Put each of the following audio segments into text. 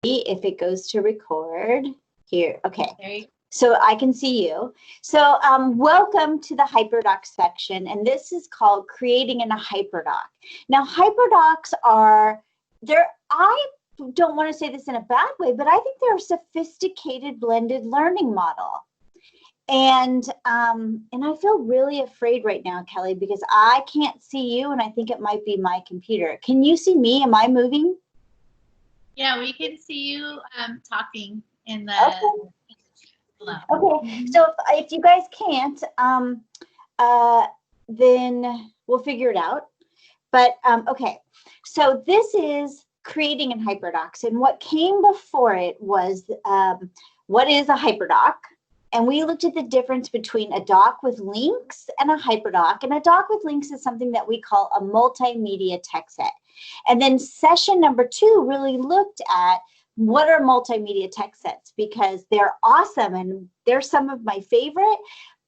if it goes to record here. Okay. There you go. So I can see you. So welcome to the HyperDoc section. And this is called Creating in a HyperDoc. Now, HyperDocs are, I don't want to say this in a bad way, but I think they're a sophisticated blended learning model. And I feel really afraid right now, Kelly, because I can't see you, and I think it might be my computer. Can you see me? Am I moving? Yeah, we can see you talking in the below. Okay, so if you guys can't, then we'll figure it out. But okay, so this is Creating in HyperDocs, and what came before it was what is a HyperDoc? And we looked at the difference between a doc with links and a HyperDoc. And a doc with links is something that we call a multimedia text set. And then session number 2 really looked at what are multimedia text sets, because they're awesome and they're some of my favorite,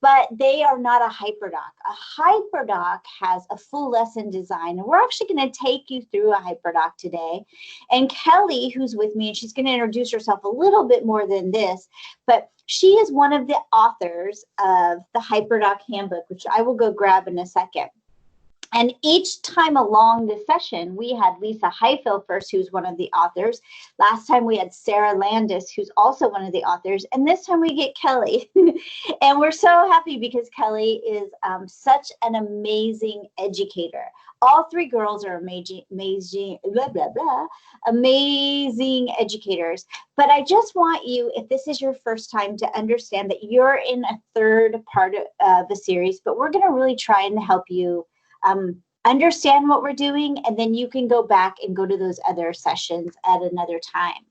but they are not a HyperDoc. A HyperDoc has a full lesson design, and we're actually going to take you through a HyperDoc today. And Kelly, who's with me, and she's going to introduce herself a little bit more than this, but she is one of the authors of the HyperDoc Handbook, which I will go grab in a second. And each time along this session, we had Lisa Highfill first, who's one of the authors. Last time we had Sarah Landis, who's also one of the authors. And this time we get Kelly. And we're so happy because Kelly is such an amazing educator. All 3 girls are amazing, blah, blah, blah, amazing educators. But I just want you, if this is your first time, to understand that you're in a 3rd part of the series, but we're going to really try and help you understand what we're doing, and then you can go back and go to those other sessions at another time.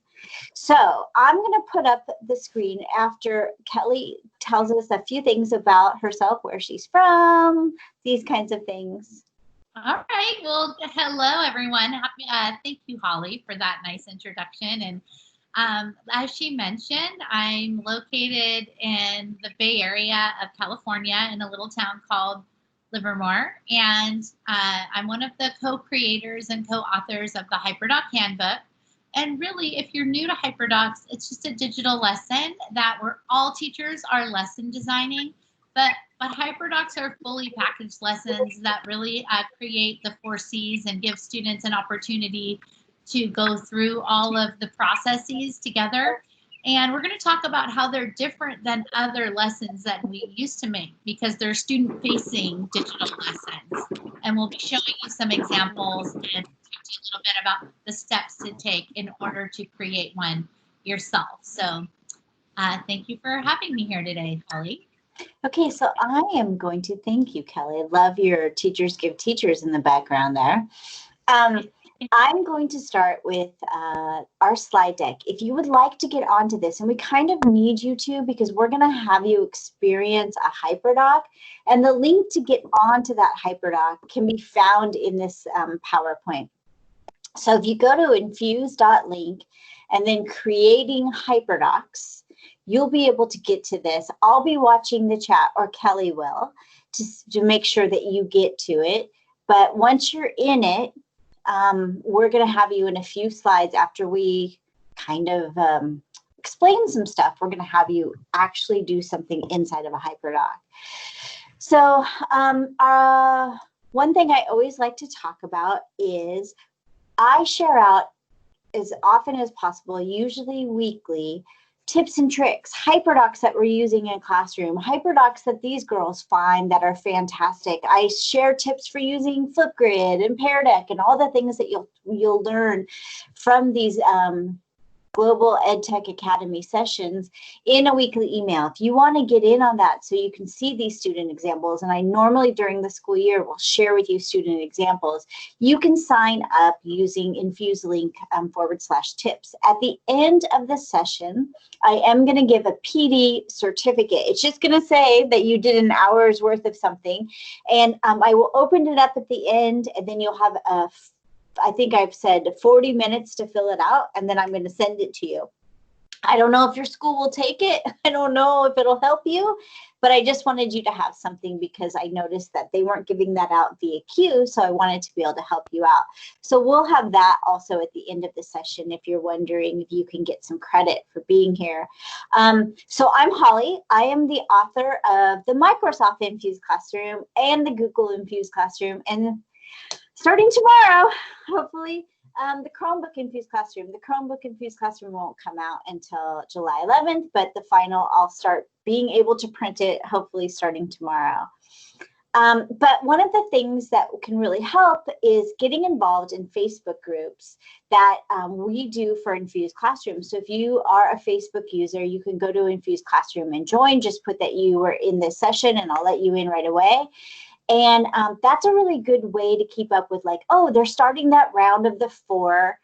So I'm going to put up the screen after Kelly tells us a few things about herself, where she's from, these kinds of things. All right. Well, hello, everyone. Thank you, Holly, for that nice introduction. And as she mentioned, I'm located in the Bay Area of California in a little town called Livermore, and I'm one of the co-creators and co-authors of the HyperDoc Handbook. And really, if you're new to HyperDocs, it's just a digital lesson that all teachers are lesson designing, but HyperDocs are fully packaged lessons that really create the 4 C's and give students an opportunity to go through all of the processes together. And we're going to talk about how they're different than other lessons that we used to make, because they're student-facing digital lessons. And we'll be showing you some examples and talk to you a little bit about the steps to take in order to create one yourself. So thank you for having me here today, Holly. Okay, so I am going to thank you, Kelly. I love your Teachers Give Teachers in the background there. I'm going to start with our slide deck. If you would like to get onto this, and we kind of need you to, because we're going to have you experience a HyperDoc, and the link to get onto that HyperDoc can be found in this PowerPoint. So if you go to infuse.link and then creating HyperDocs, you'll be able to get to this. I'll be watching the chat, or Kelly will, to make sure that you get to it. But once you're in it, we're going to have you in a few slides after we kind of explain some stuff. We're going to have you actually do something inside of a HyperDoc. So one thing I always like to talk about is I share out as often as possible, usually weekly, tips and tricks, HyperDocs that we're using in classroom, HyperDocs that these girls find that are fantastic. I share tips for using Flipgrid and Pear Deck and all the things that you'll learn from these Global EdTech Academy sessions in a weekly email. If you want to get in on that so you can see these student examples, and I normally during the school year will share with you student examples, you can sign up using InfuseLink /tips. At the end of the session, I am going to give a PD certificate. It's just going to say that you did an hour's worth of something, and I will open it up at the end, and then you'll have I think I've said 40 minutes to fill it out, and then I'm going to send it to you. I don't know if your school will take it. I don't know if it'll help you, but I just wanted you to have something because I noticed that they weren't giving that out via Q. So I wanted to be able to help you out. So we'll have that also at the end of the session if you're wondering if you can get some credit for being here. So I'm Holly. I am the author of the Microsoft Infused Classroom and the Google Infused Classroom. And starting tomorrow, hopefully, the Chromebook Infused Classroom. The Chromebook Infused Classroom won't come out until July 11th, but the final, I'll start being able to print it, hopefully starting tomorrow. But one of the things that can really help is getting involved in Facebook groups that we do for Infused Classroom. So if you are a Facebook user, you can go to Infused Classroom and join. Just put that you were in this session and I'll let you in right away. And that's a really good way to keep up with, like, oh, they're starting that round of the 4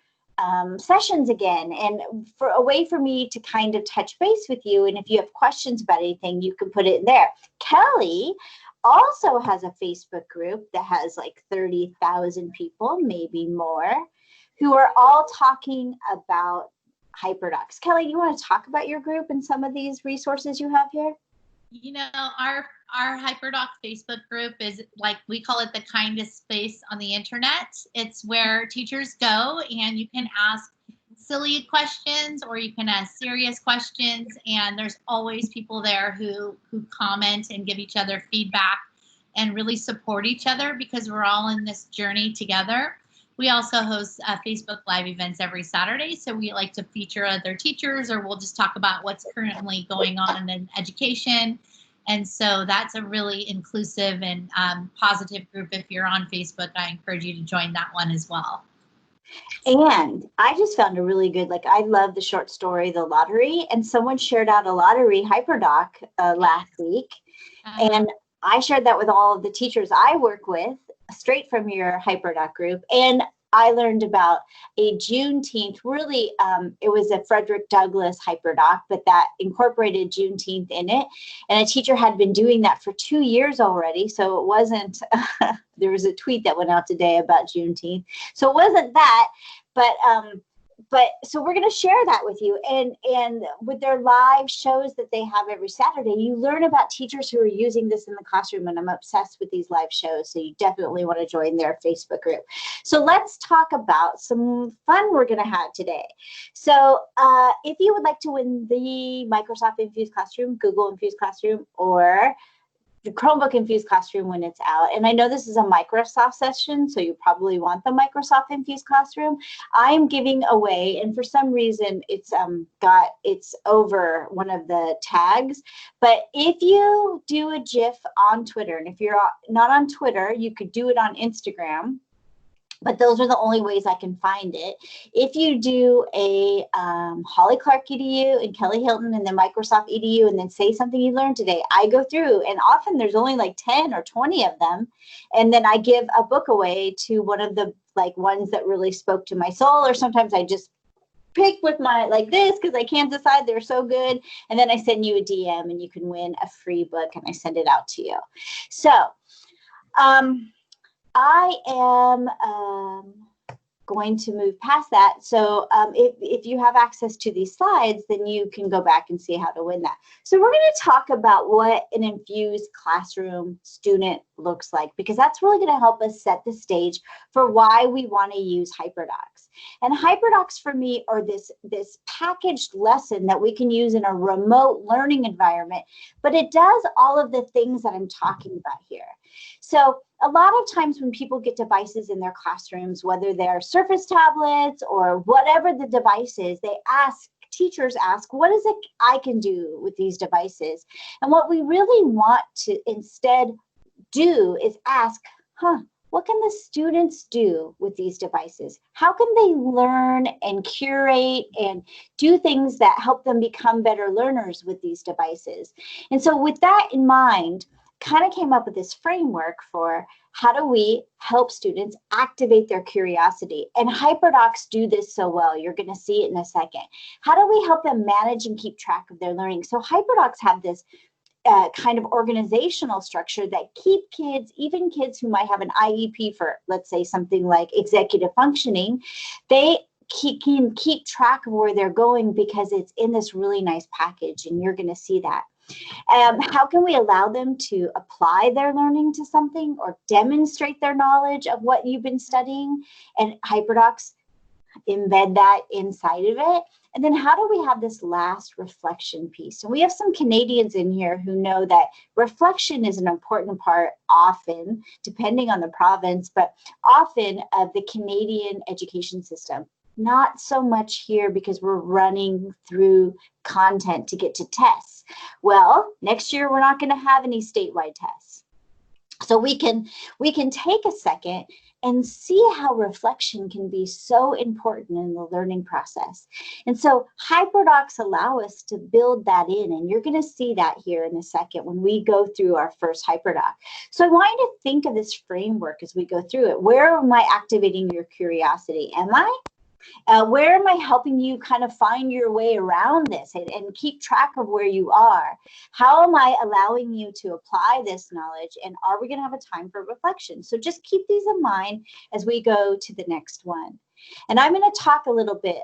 sessions again. And for a way for me to kind of touch base with you. And if you have questions about anything, you can put it in there. Kelly also has a Facebook group that has like 30,000 people, maybe more, who are all talking about HyperDocs. Kelly, you want to talk about your group and some of these resources you have here? You know, our HyperDoc Facebook group is, like, we call it the kindest space on the internet. It's where teachers go and you can ask silly questions or you can ask serious questions, and there's always people there who comment and give each other feedback and really support each other because we're all in this journey together. We also host Facebook Live events every Saturday, so we like to feature other teachers, or we'll just talk about what's currently going on in education. And so that's a really inclusive and positive group. If you're on Facebook, I encourage you to join that one as well. And I just found a really good, like, I love the short story, The Lottery, and someone shared out a lottery HyperDoc last week. And I shared that with all of the teachers I work with, straight from your HyperDoc group. And I learned about a Juneteenth, really, it was a Frederick Douglass HyperDoc, but that incorporated Juneteenth in it. And a teacher had been doing that for 2 years already. So it wasn't, there was a tweet that went out today about Juneteenth. So it wasn't that, but so we're going to share that with you. And with their live shows that they have every Saturday, you learn about teachers who are using this in the classroom. And I'm obsessed with these live shows. So you definitely want to join their Facebook group. So let's talk about some fun we're going to have today. So if you would like to win the Microsoft Infused Classroom, Google Infused Classroom, or the Chromebook Infused Classroom when it's out. And I know this is a Microsoft session, so you probably want the Microsoft Infused Classroom. I am giving away, and for some reason it's over one of the tags. But if you do a GIF on Twitter, and if you're not on Twitter, you could do it on Instagram. But those are the only ways I can find it. If you do a Holly Clark EDU and Kelly Hilton and then Microsoft EDU and then say something you learned today, I go through, and often there's only like 10 or 20 of them. And then I give a book away to one of the ones that really spoke to my soul, or sometimes I just pick with my like this because I can't decide, they're so good. And then I send you a DM and you can win a free book and I send it out to you. So, I am going to move past that. So if you have access to these slides, then you can go back and see how to win that. So we're going to talk about what an infused classroom student looks like, because that's really going to help us set the stage for why we want to use HyperDocs. And HyperDocs for me are this packaged lesson that we can use in a remote learning environment, but it does all of the things that I'm talking about here. So a lot of times when people get devices in their classrooms, whether they're Surface tablets or whatever the device is, teachers ask, what is it I can do with these devices? And what we really want to instead do is ask, what can the students do with these devices? How can they learn and curate and do things that help them become better learners with these devices? And so with that in mind, kind of came up with this framework for how do we help students activate their curiosity. And HyperDocs do this so well. You're going to see it in a second. How do we help them manage and keep track of their learning? So HyperDocs have this kind of organizational structure that keep kids, even kids who might have an IEP for, let's say, something like executive functioning, they can keep track of where they're going because it's in this really nice package, and you're going to see that. How can we allow them to apply their learning to something or demonstrate their knowledge of what you've been studying? And HyperDocs embed that inside of it. And then how do we have this last reflection piece? And we have some Canadians in here who know that reflection is an important part often, depending on the province, but often of the Canadian education system. Not so much here because we're running through content to get to tests. Well, next year we're not going to have any statewide tests. So we can take a second and see how reflection can be so important in the learning process. And so HyperDocs allow us to build that in, and you're going to see that here in a second when we go through our first HyperDoc. So I want you to think of this framework as we go through it. Where am I activating your curiosity? Am I? Where am I helping you kind of find your way around this and keep track of where you are? How am I allowing you to apply this knowledge? And are we going to have a time for reflection? So just keep these in mind as we go to the next one. And I'm going to talk a little bit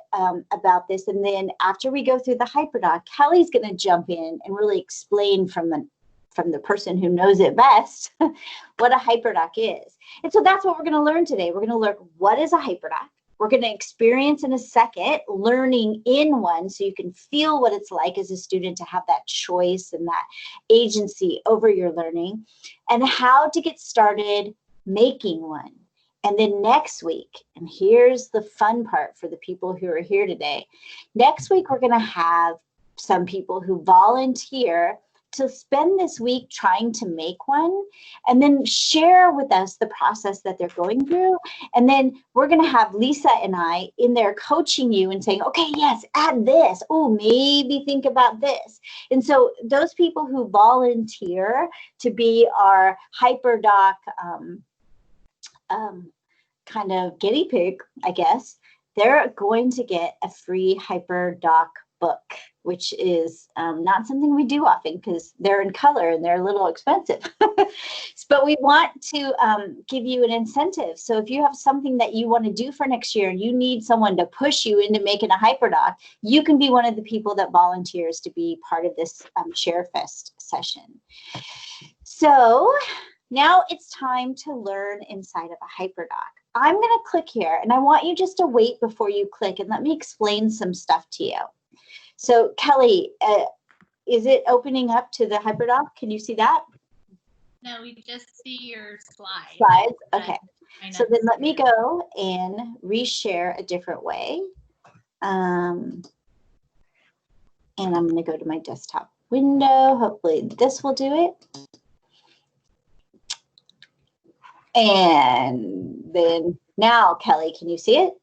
about this. And then after we go through the HyperDoc, Kelly's going to jump in and really explain from the person who knows it best what a HyperDoc is. And so that's what we're going to learn today. We're going to learn what is a HyperDoc. We're going to experience in a second learning in one so you can feel what it's like as a student to have that choice and that agency over your learning, and how to get started making one. And then next week, and here's the fun part for the people who are here today, next week we're going to have some people who volunteer to spend this week trying to make one and then share with us the process that they're going through. And then we're going to have Lisa and I in there coaching you and saying, okay, yes, add this. Oh, maybe think about this. And so those people who volunteer to be our HyperDoc kind of guinea pig, I guess, they're going to get a free HyperDoc book, which is not something we do often because they're in color and they're a little expensive. But we want to give you an incentive. So if you have something that you want to do for next year and you need someone to push you into making a HyperDoc, you can be one of the people that volunteers to be part of this ShareFest session. So now it's time to learn inside of a HyperDoc. I'm going to click here, and I want you just to wait before you click and let me explain some stuff to you. So Kelly, is it opening up to the HyperDoc? Can you see that? No, we just see your slides. Slides, okay. So then let me go and reshare a different way. And I'm going to go to my desktop window. Hopefully this will do it. And then now, Kelly, can you see it?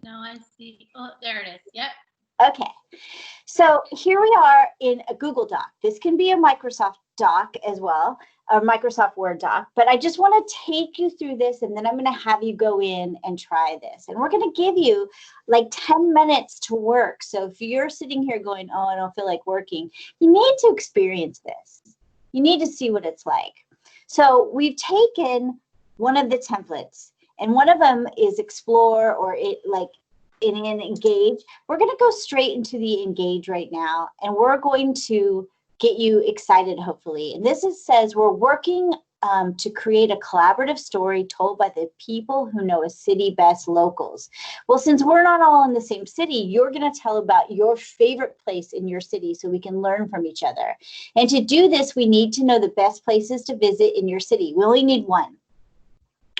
No, I see. Oh, there it is. Yep. Okay. So here we are in a Google Doc. This can be a Microsoft Doc as well, a Microsoft Word doc. But I just want to take you through this, and then I'm going to have you go in and try this. And we're going to give you like 10 minutes to work. So if you're sitting here going, oh, I don't feel like working, you need to experience this. You need to see what it's like. So we've taken one of the templates, and one of them is explore or in engage. We're going to go straight into the engage right now, and we're going to get you excited, hopefully. And this says we're working to create a collaborative story told by the people who know a city best, locals. Well, since we're not all in the same city, you're going to tell about your favorite place in your city so we can learn from each other. And to do this, we need to know the best places to visit in your city. We only need one.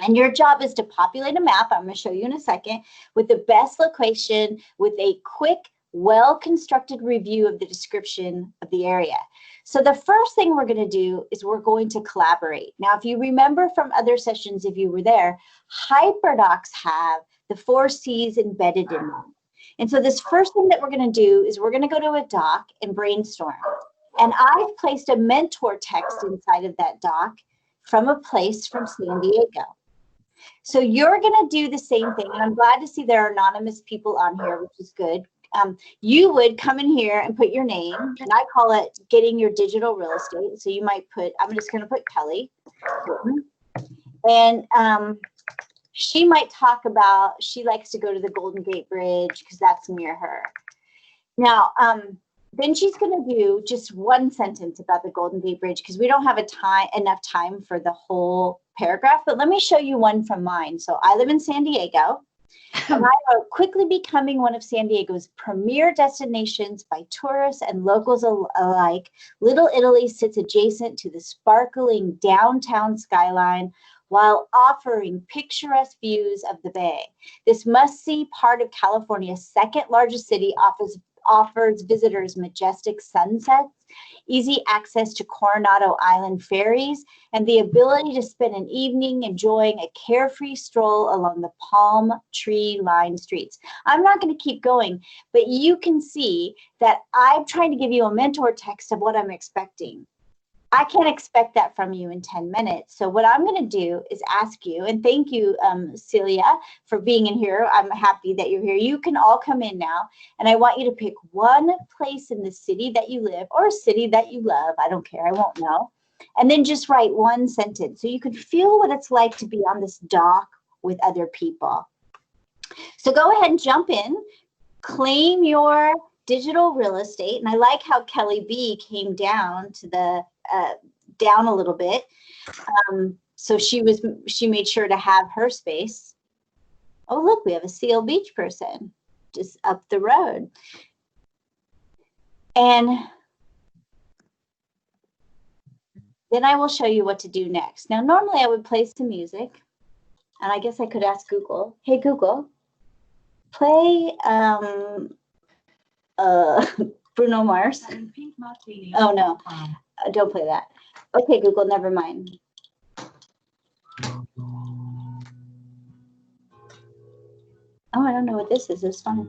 And your job is to populate a map, I'm going to show you in a second, with the best location, with a quick, well-constructed review of the description of the area. So the first thing we're going to do is we're going to collaborate. Now, if you remember from other sessions, if you were there, HyperDocs have the 4 C's embedded in them. And so this first thing that we're going to do is we're going to go to a doc and brainstorm. And I've placed a mentor text inside of that doc from a place from San Diego. So you're going to do the same thing. And I'm glad to see there are anonymous people on here, which is good. You would come in here and put your name, and I call it getting your digital real estate. So you might put, I'm just going to put Kelly, and she might talk about, she likes to go to the Golden Gate Bridge because that's near her. Now, then she's going to do just one sentence about the Golden Gate Bridge because we don't have enough time for the whole paragraph. But let me show you one from mine. So I live in San Diego. And I wrote, quickly becoming one of San Diego's premier destinations by tourists and locals alike, Little Italy sits adjacent to the sparkling downtown skyline while offering picturesque views of the bay. This must-see part of California's second largest city offers visitors majestic sunsets, easy access to Coronado Island ferries, and the ability to spend an evening enjoying a carefree stroll along the palm tree-lined streets. I'm not going to keep going, but you can see that I'm trying to give you a mentor text of what I'm expecting. I can't expect that from you in 10 minutes. So what I'm going to do is ask you, and thank you, Celia, for being in here. I'm happy that you're here. You can all come in now, and I want you to pick one place in the city that you live or a city that you love. I don't care. I won't know. And then just write one sentence so you can feel what it's like to be on this dock with other people. So go ahead and jump in, claim your digital real estate. And I like how Kelly B came down to the down a little bit. So she made sure to have her space. Oh, look, we have a Seal Beach person just up the road. And then I will show you what to do next. Now, normally I would play some music, and I guess I could ask Google, hey, Google, play Bruno Mars. Oh, no. Don't play that. Okay, Google, never mind. Oh, I don't know what this is. It's fun.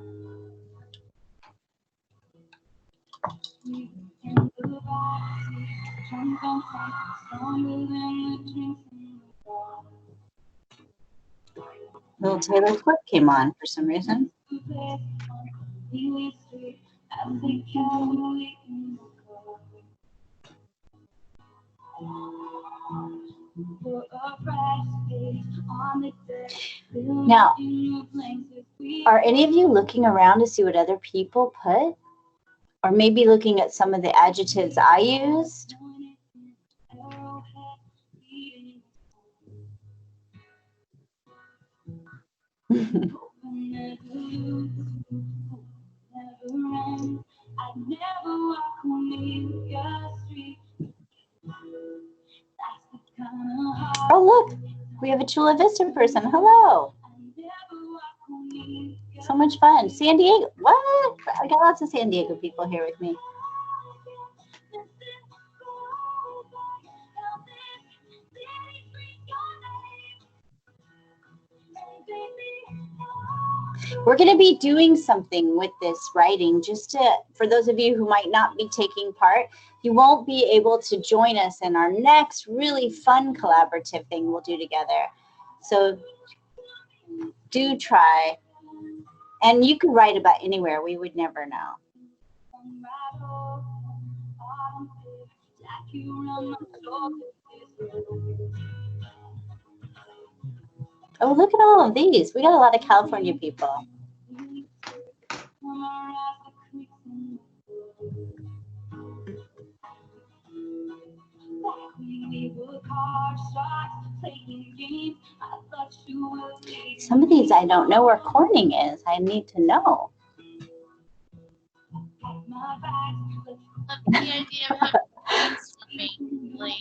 Little Taylor Swift came on for some reason. Now, are any of you looking around to see what other people put? Or maybe looking at some of the adjectives I used? Oh, look, we have a Chula Vista person. Hello. So much fun. San Diego. What? I got lots of San Diego people here with me. We're going to be doing something with this writing just for those of you who might not be taking part. You won't be able to join us in our next really fun collaborative thing we'll do together. So do try. And you can write about anywhere. We would never know. Oh, look at all of these. We got a lot of California people. Some of these I don't know where Corning is. I need to know. Love the idea of having brainstorming.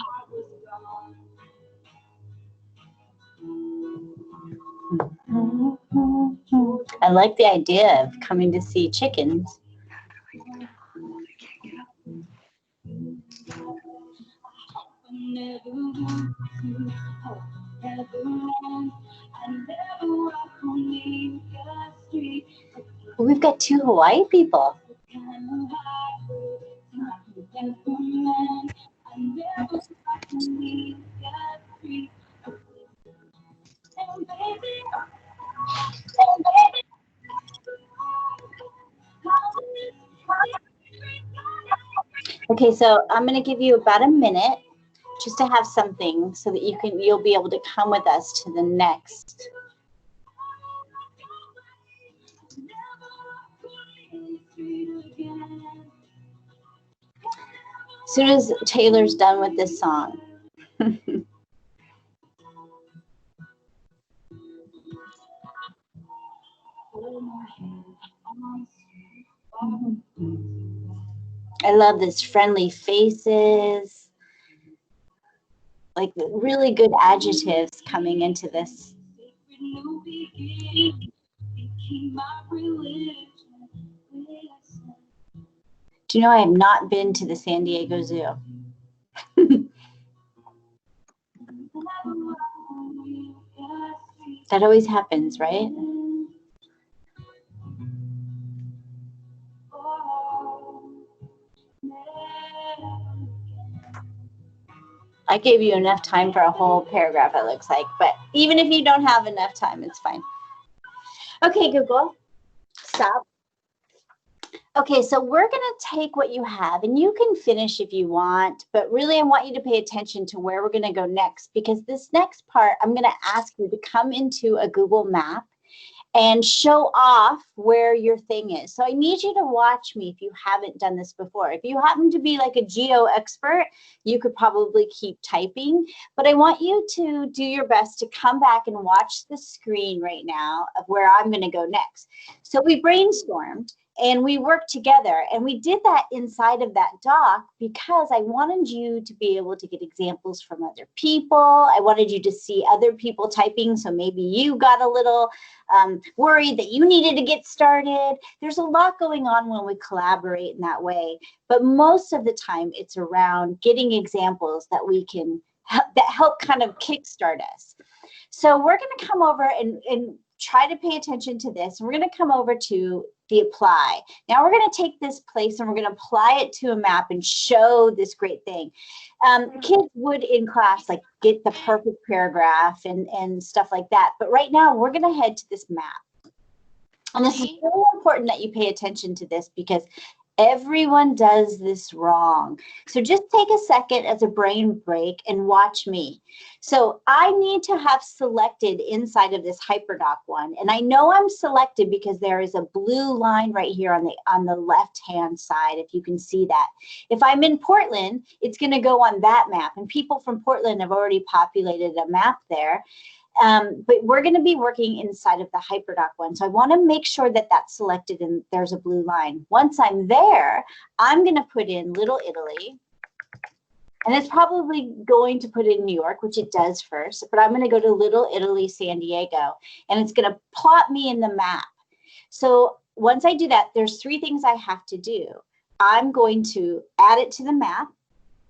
I like the idea of coming to see chickens. We've got 2 Hawaii people. Okay, so I'm going to give you about a minute just to have something so that you'll be able to come with us to the next As soon as Taylor's done with this song. I love this friendly faces, like really good adjectives coming into this. Do you know I have not been to the San Diego Zoo? That always happens, right? I gave you enough time for a whole paragraph, it looks like, but even if you don't have enough time, it's fine. Okay, Google, stop. Okay, so we're going to take what you have, and you can finish if you want, but really I want you to pay attention to where we're going to go next, because this next part, I'm going to ask you to come into a Google map and show off where your thing is. So I need you to watch me if you haven't done this before. If you happen to be like a geo expert, you could probably keep typing, but I want you to do your best to come back and watch the screen right now of where I'm going to go next. So we brainstormed and we worked together, and we did that inside of that doc because I wanted you to be able to get examples from other people. I wanted you to see other people typing, so maybe you got a little worried that you needed to get started. There's a lot going on when we collaborate in that way, but most of the time it's around getting examples that we can that help kind of kickstart us. So we're going to come over and try to pay attention to this. We're going to come over to the apply. Now we're going to take this place and we're going to apply it to a map and show this great thing. Kids would in class like get the perfect paragraph and stuff like that. But right now we're going to head to this map. And this is really important that you pay attention to this because everyone does this wrong. So just take a second as a brain break and watch me. So I need to have selected inside of this HyperDoc one. And I know I'm selected because there is a blue line right here on the left-hand side, if you can see that. If I'm in Portland, it's going to go on that map. And people from Portland have already populated a map there. But we're going to be working inside of the HyperDoc one. So I want to make sure that that's selected and there's a blue line. Once I'm there, I'm going to put in Little Italy. And it's probably going to put in New York, which it does first. But I'm going to go to Little Italy, San Diego. And it's going to plot me in the map. So once I do that, there's three things I have to do. I'm going to add it to the map.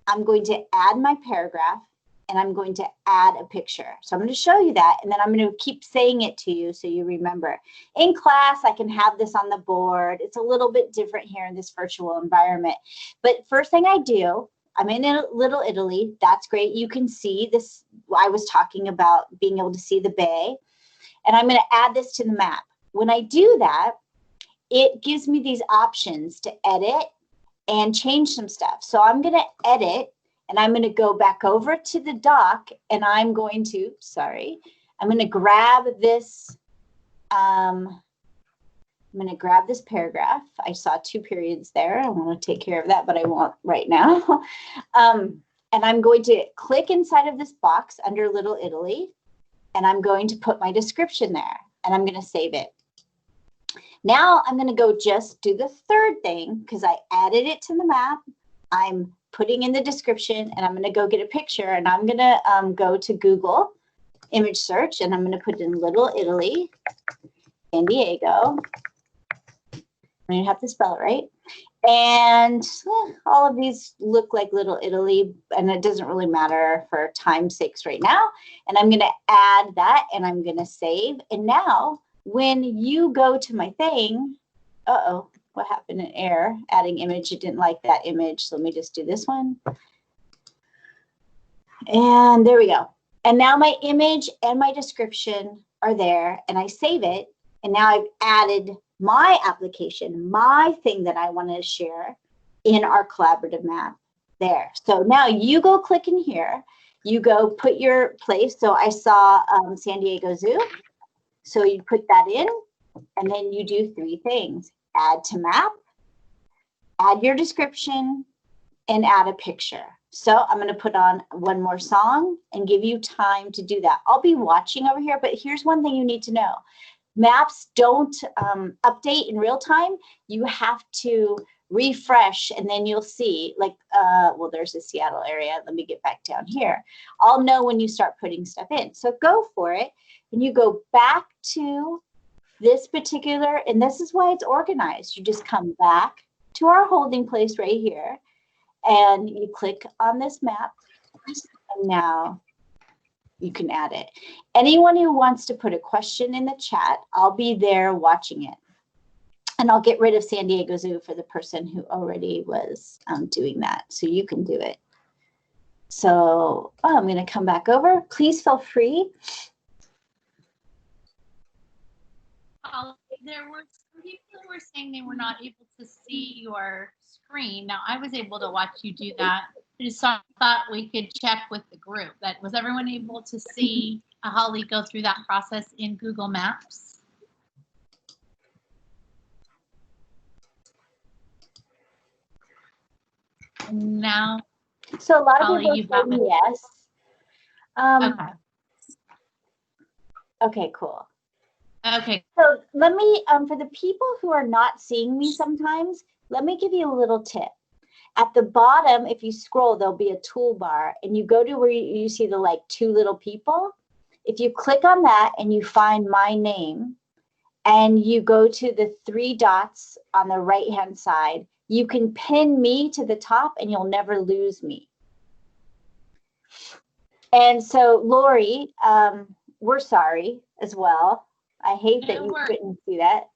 I'm going to add my paragraph. And I'm going to add a picture. So I'm going to show you that, and then I'm going to keep saying it to you so you remember. In class, I can have this on the board. It's a little bit different here in this virtual environment. But first thing I do, I'm in Little Italy. That's great. You can see this. I was talking about being able to see the bay. And I'm going to add this to the map. When I do that, it gives me these options to edit and change some stuff. So I'm going to edit. And I'm going to go back over to the doc and I'm going to, I'm going to grab this, I'm going to grab this paragraph. I saw 2 periods there. I want to take care of that, but I won't right now. And I'm going to click inside of this box under Little Italy, and I'm going to put my description there, and I'm going to save it. Now I'm going to go just do the third thing because I added it to the map. I'm putting in the description, and I'm going to go get a picture, and I'm going to go to Google image search, and I'm going to put in Little Italy, San Diego. I'm going to have to spell it right. And all of these look like Little Italy, and it doesn't really matter for time's sakes right now. And I'm going to add that, and I'm going to save. And now when you go to my thing, what happened in error? Adding image, it didn't like that image. So let me just do this one. And there we go. And now my image and my description are there, and I save it. And now I've added my application, my thing that I want to share in our collaborative map there. So now you go click in here, you go put your place. So I saw San Diego Zoo. So you put that in, and then you do 3 things. Add to map, add your description, and add a picture. So I'm going to put on one more song and give you time to do that. I'll be watching over here, but here's one thing you need to know. Maps don't update in real time. You have to refresh, and then you'll see, like, well, there's the Seattle area. Let me get back down here. I'll know when you start putting stuff in. So go for it, and you go back to this particular, and this is why it's organized. You just come back to our holding place right here, and you click on this map, and now you can add it. Anyone who wants to put a question in the chat, I'll be there watching it. And I'll get rid of San Diego Zoo for the person who already was doing that. So you can do it. So I'm going to come back over. Please feel free. There were some people who were saying they were not able to see your screen. Now, I was able to watch you do that. I just thought we could check with the group. That was everyone able to see Holly go through that process in Google Maps? Now, so a lot of Holly, people say yes. Okay. Okay, cool. Okay. So let me, for the people who are not seeing me sometimes, let me give you a little tip. At the bottom, if you scroll, there'll be a toolbar, and you go to where you see the like two little people. If you click on that and you find my name, and you go to the three dots on the right-hand side, you can pin me to the top and you'll never lose me. And so, Lori, we're sorry as well. I hate that you couldn't see that.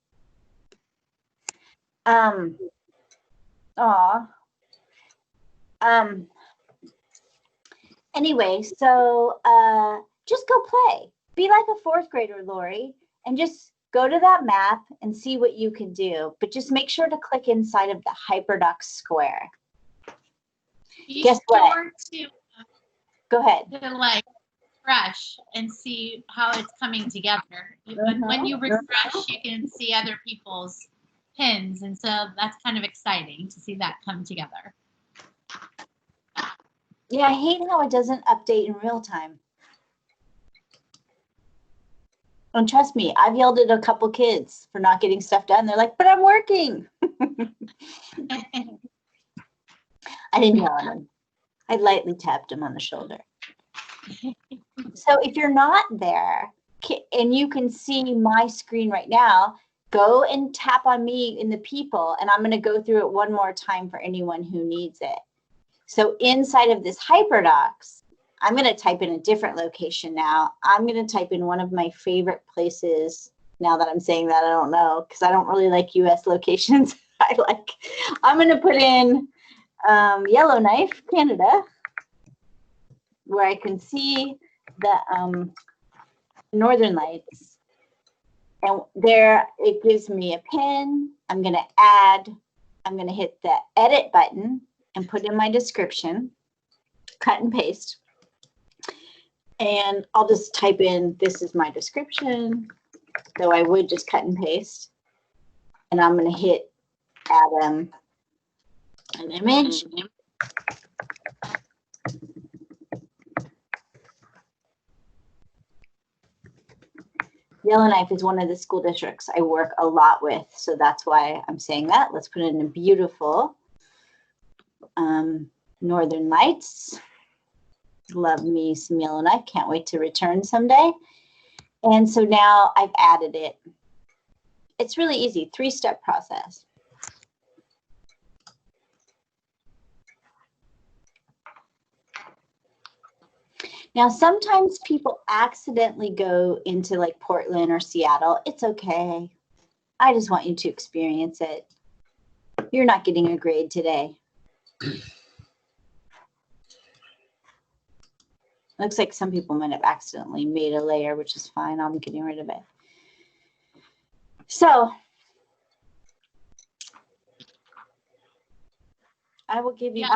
Anyway, so just go play. Be like a fourth grader, Lori, and just go to that map and see what you can do. But just make sure to click inside of the HyperDoc square. Guess what? Go ahead. To like refresh and see how it's coming together. When you refresh, you can see other people's pins, and so that's kind of exciting to see that come together. Yeah, I hate how it doesn't update in real time. And trust me, I've yelled at a couple kids for not getting stuff done. They're like, but I'm working. I didn't yell at them. I lightly tapped them on the shoulder. So if you're not there and you can see my screen right now, go and tap on me in the people, and I'm going to go through it one more time for anyone who needs it. So inside of this HyperDocs, I'm going to type in a different location now. I'm going to type in one of my favorite places. Now that I'm saying that, I don't know, because I don't really like US locations. I'm going to put in Yellowknife, Canada, where I can see the Northern Lights. And there it gives me a pin. I'm going to hit the edit button and put in my description, cut and paste. And I'll just type in, this is my description, though I would just cut and paste. And I'm going to hit add an image. Yellowknife is one of the school districts I work a lot with, so that's why I'm saying that. Let's put in a beautiful Northern Lights. Love me some Yellowknife. Can't wait to return someday. And so now I've added it. It's really easy, 3-step process. Now, sometimes people accidentally go into like Portland or Seattle. It's okay. I just want you to experience it. You're not getting a grade today. Looks like some people might have accidentally made a layer, which is fine. I'm getting rid of it. So I will give you.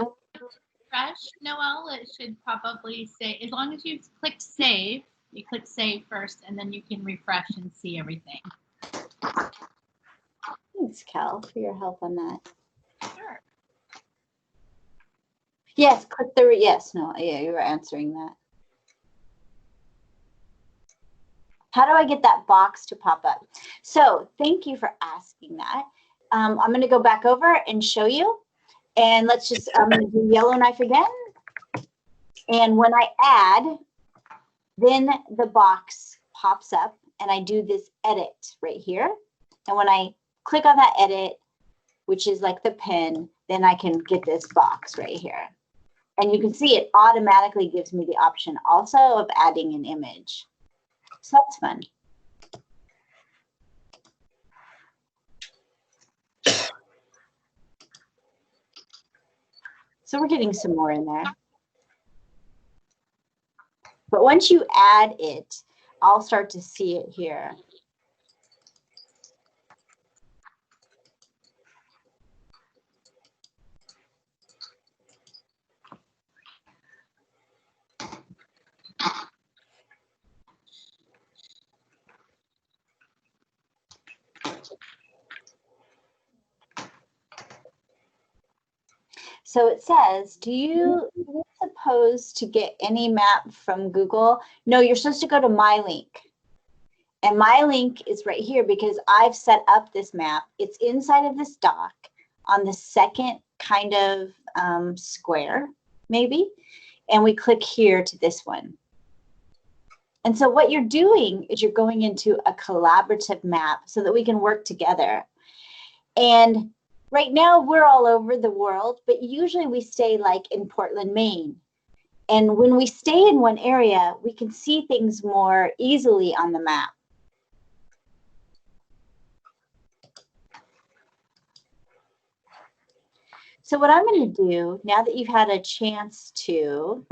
Refresh, Noelle, it should probably say, as long as you click save, you click save first, and then you can refresh and see everything. Thanks, Cal, for your help on that. Sure. Yes, click the, yes, no, yeah, you were answering that. How do I get that box to pop up? So thank you for asking that. I'm going to go back over and show you. And let's just do Yellowknife again. And when I add, then the box pops up and I do this edit right here. And when I click on that edit, which is like the pen, then I can get this box right here. And you can see it automatically gives me the option also of adding an image. So that's fun. So we're getting some more in there. But once you add it, I'll start to see it here. So it says, do you suppose to get any map from Google? No, you're supposed to go to My Link. And My Link is right here because I've set up this map. It's inside of this doc on the second kind of square, maybe. And we click here to this one. And so what you're doing is you're going into a collaborative map so that we can work together. And right now we're all over the world, but usually we stay like in Portland, Maine. And when we stay in one area, we can see things more easily on the map. So what I'm going to do, now that you've had a chance to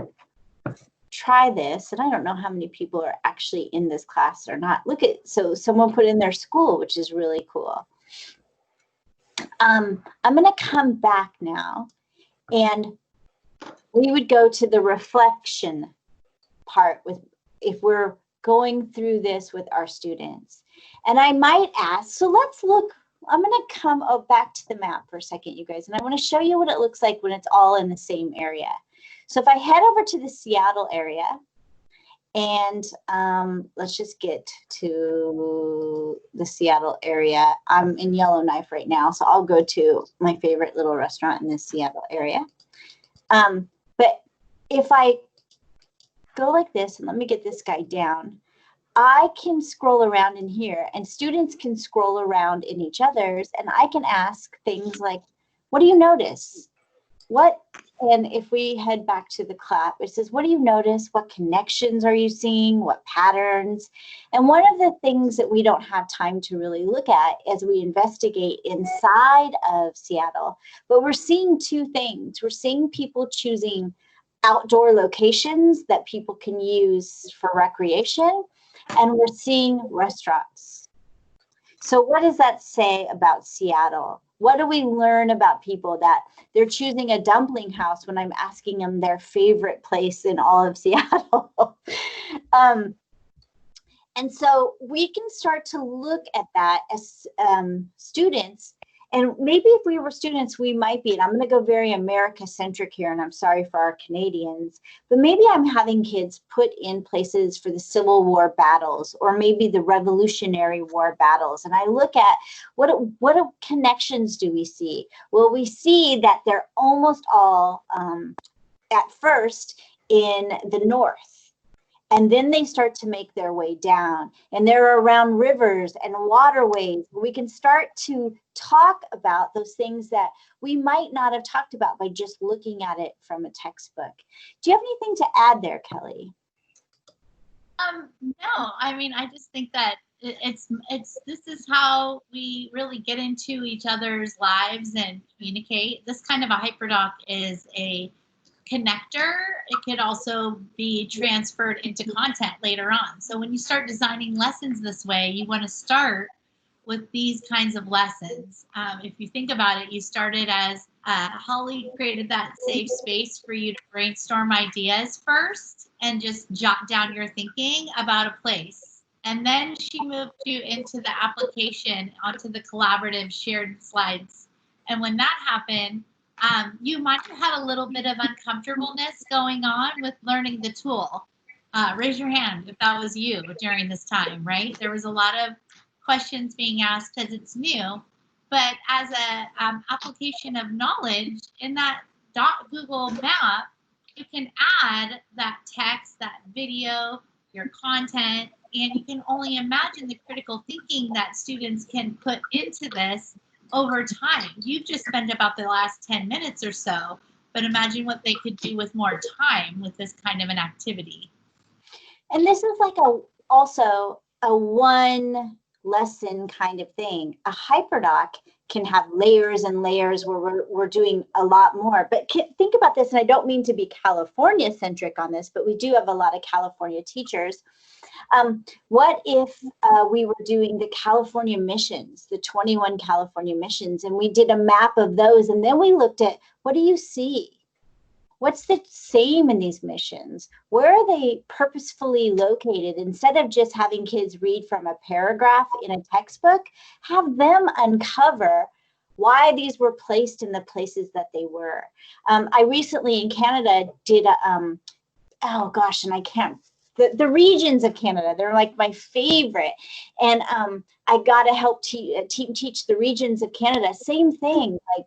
try this, and I don't know how many people are actually in this class or not. Look at, so someone put in their school, which is really cool. I'm going to come back now, and we would go to the reflection part with, if we're going through this with our students. And I might ask, so let's look, I'm going to come back to the map for a second, you guys, and I want to show you what it looks like when it's all in the same area. So if I head over to the Seattle area, and let's just get to the Seattle area. I'm in Yellowknife right now, so I'll go to my favorite little restaurant in the Seattle area. But if I go like this, and let me get this guy down, I can scroll around in here, and students can scroll around in each other's, and I can ask things like, what do you notice? What, and if we head back to the clap, it says, what do you notice? What connections are you seeing? What patterns? And one of the things that we don't have time to really look at as we investigate inside of Seattle, but we're seeing two things. We're seeing people choosing outdoor locations that people can use for recreation, and we're seeing restaurants. So what does that say about Seattle? What do we learn about people that they're choosing a dumpling house when I'm asking them their favorite place in all of Seattle? And so we can start to look at that as students. And maybe if we were students, we might be, and I'm going to go very America-centric here, and I'm sorry for our Canadians, but maybe I'm having kids put in places for the Civil War battles, or maybe the Revolutionary War battles. And I look at what connections do we see? Well, we see that they're almost all at first in the North. And then they start to make their way down, and they're around rivers and waterways. We can start to talk about those things that we might not have talked about by just looking at it from a textbook. Do you have anything to add there, Kelly? No, I mean, I just think that this is how we really get into each other's lives and communicate. This kind of a HyperDoc is a connector. It could also be transferred into content later on. So when you start designing lessons this way, you want to start with these kinds of lessons. If you think about it, you started as Holly created that safe space for you to brainstorm ideas first and just jot down your thinking about a place. And then she moved you into the application onto the collaborative shared slides. And when that happened, You might have had a little bit of uncomfortableness going on with learning the tool. Raise your hand if that was you during this time, right? There was a lot of questions being asked because it's new, but as a application of knowledge in that Google map, you can add that text, that video, your content, and you can only imagine the critical thinking that students can put into this over time. You've just spent about the last 10 minutes or so, but imagine what they could do with more time with this kind of an activity. And this is like also a one lesson kind of thing. A HyperDoc can have layers and layers where we're doing a lot more. But think about this, and I don't mean to be California centric on this, but we do have a lot of California teachers. What if we were doing the California missions, the 21 California missions, and we did a map of those, and then we looked at, what do you see? What's the same in these missions? Where are they purposefully located? Instead of just having kids read from a paragraph in a textbook, have them uncover why these were placed in the places that they were. I recently in Canada did, oh gosh, and I can't, the regions of Canada, they're like my favorite. And I got to help teach the regions of Canada. Same thing, like,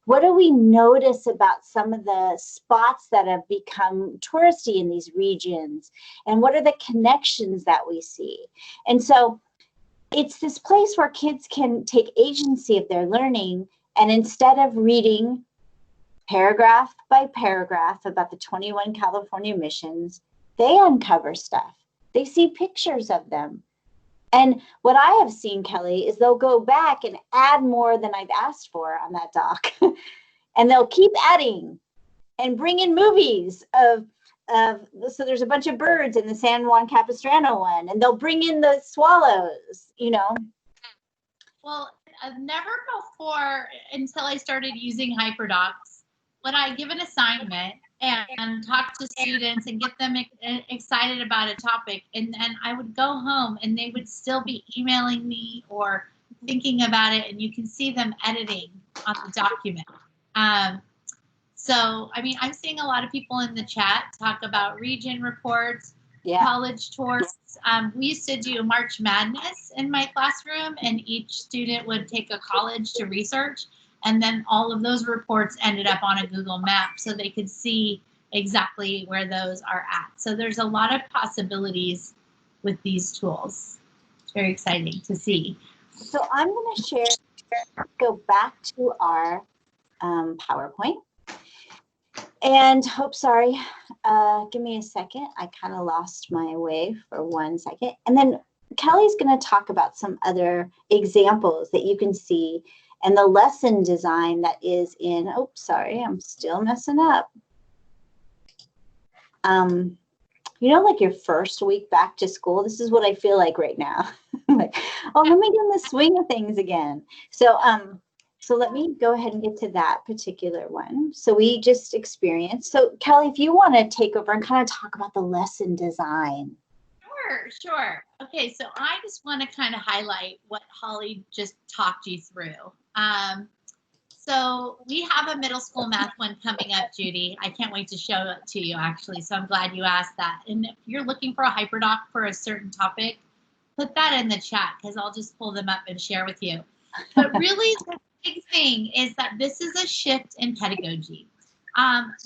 what do we notice about some of the spots that have become touristy in these regions? And what are the connections that we see? And so it's this place where kids can take agency of their learning. And instead of reading paragraph by paragraph about the 21 California missions, they uncover stuff. They see pictures of them. And what I have seen, Kelly, is they'll go back and add more than I've asked for on that doc. And they'll keep adding and bring in movies of, so there's a bunch of birds in the San Juan Capistrano one, and they'll bring in the swallows, you know. Well, never before, until I started using HyperDocs, would I give an assignment and talk to students and get them excited about a topic. And I would go home and they would still be emailing me or thinking about it, and you can see them editing on the document. So, I mean, I'm seeing a lot of people in the chat talk about region reports, college tours. We used to do March Madness in my classroom, and each student would take a college to research. And then all of those reports ended up on a Google map so they could see exactly where those are at. So there's a lot of possibilities with these tools. It's very exciting to see. So I'm going to go back to our PowerPoint. And sorry, give me a second. I kind of lost my way for 1 second. And then Kelly's going to talk about some other examples that you can see and the lesson design that is in, oh, sorry, I'm still messing up. You know, like your first week back to school, this is what I feel like right now. Like, oh, let me get in the swing of things again. So, so let me go ahead and get to that particular one. So we just experienced. So Kelly, if you want to take over and kind of talk about the lesson design. Sure. Okay, so I just want to kind of highlight what Holly just talked you through. So we have a middle school math one coming up, Judy. I can't wait to show it to you, actually. So I'm glad you asked that. And if you're looking for a HyperDoc for a certain topic, put that in the chat because I'll just pull them up and share with you. But really, the big thing is that this is a shift in pedagogy.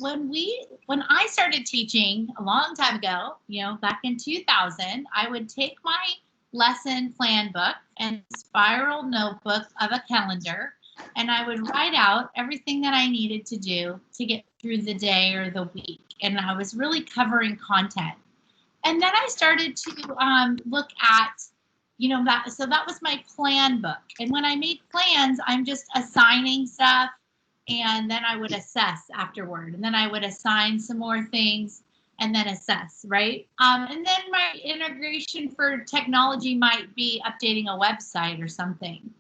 When I started teaching a long time ago, you know, back in 2000, I would take my lesson plan book and spiral notebook of a calendar, and I would write out everything that I needed to do to get through the day or the week. And I was really covering content. And then I started to look at, you know, so that was my plan book. And when I made plans, I'm just assigning stuff. And then I would assess afterward. And then I would assign some more things and then assess, right? And then my integration for technology might be updating a website or something.